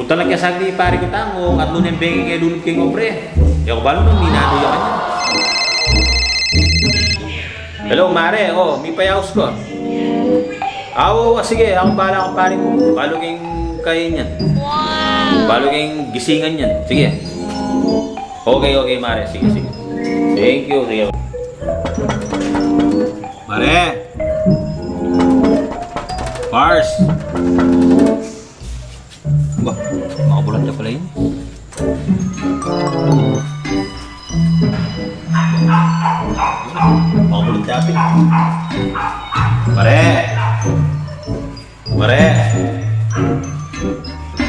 Punta lang kaya sagdi pare ko tangong at nun yung bengeng kaya dulog kayong obre. Yung balo nung minado yung kanya. Hello Mare, oh, may payaos ko. Sige, ako bahala akong pare ko. Balo kayong kaya niyan. Balo kayong gisingan yan. Sige. Okay Mare, sige. Thank you, sige. Mare! Mars! Ba, makabulat na pala yun. Makabulat na apin. Mare! Mare!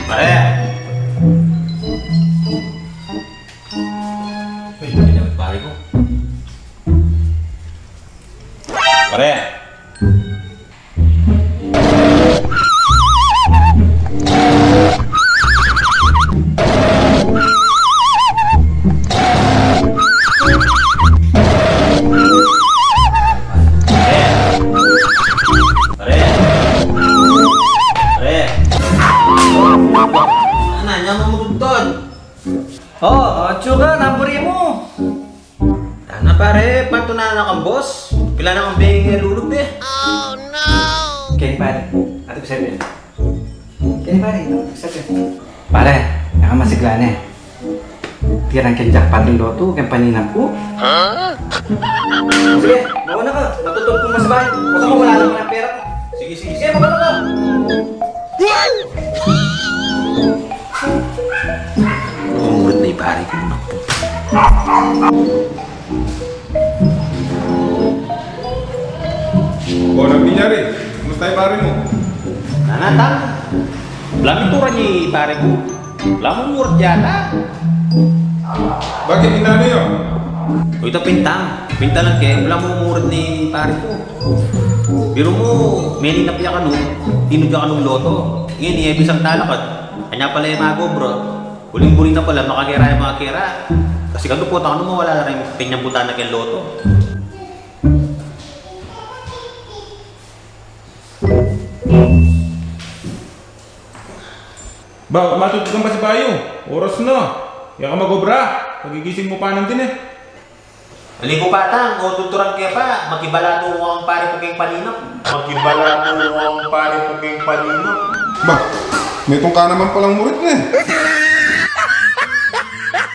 Mare! Uy, ginamit pare ko. Mare! Tsuga, naburi mo. Ano pare, patunanan kang boss. Pila na kang bengeng lulog eh. Oh no! Kaya pare, ato ko sabihin. Kaya pare, ato ko sabihin. Pare, nakamasigla na eh. Tirang kang jackpot ng loto, kang paninang ko. Sige, mauna ka. Natutulog kong masabay. Baka mawala naman ang pera ko. Sige. Sige, mauna ka. Umulit na yung pare ko na po. Anong nangyari? Kumusta yung pare mo? Nanatang. Blamitura niya pare ko. Lamumurot yata. Bakit inano yun? O ito pintang. Pinta lang kaya. Wala mumurot ni pare ko. Pero mo, may ninapya ka nung. Tinudya ka nung loto. Ngayon, ibig ang talakot. Kanya pala yung mga bro. Huling-huli na pala, makakira yung mga kira. Kasi kando po, ano mo, wala na rin pinyang buta na kaya loto. Ba, matutog ka ba si Bayo? Oras na. Yan ka mag-obra. Pagigising mo pa nang din eh. Aligo patang, o tuturan kaya pa, makibalado mo ang pare ko kayong paninap. Ba, may tungka naman palang murit na eh.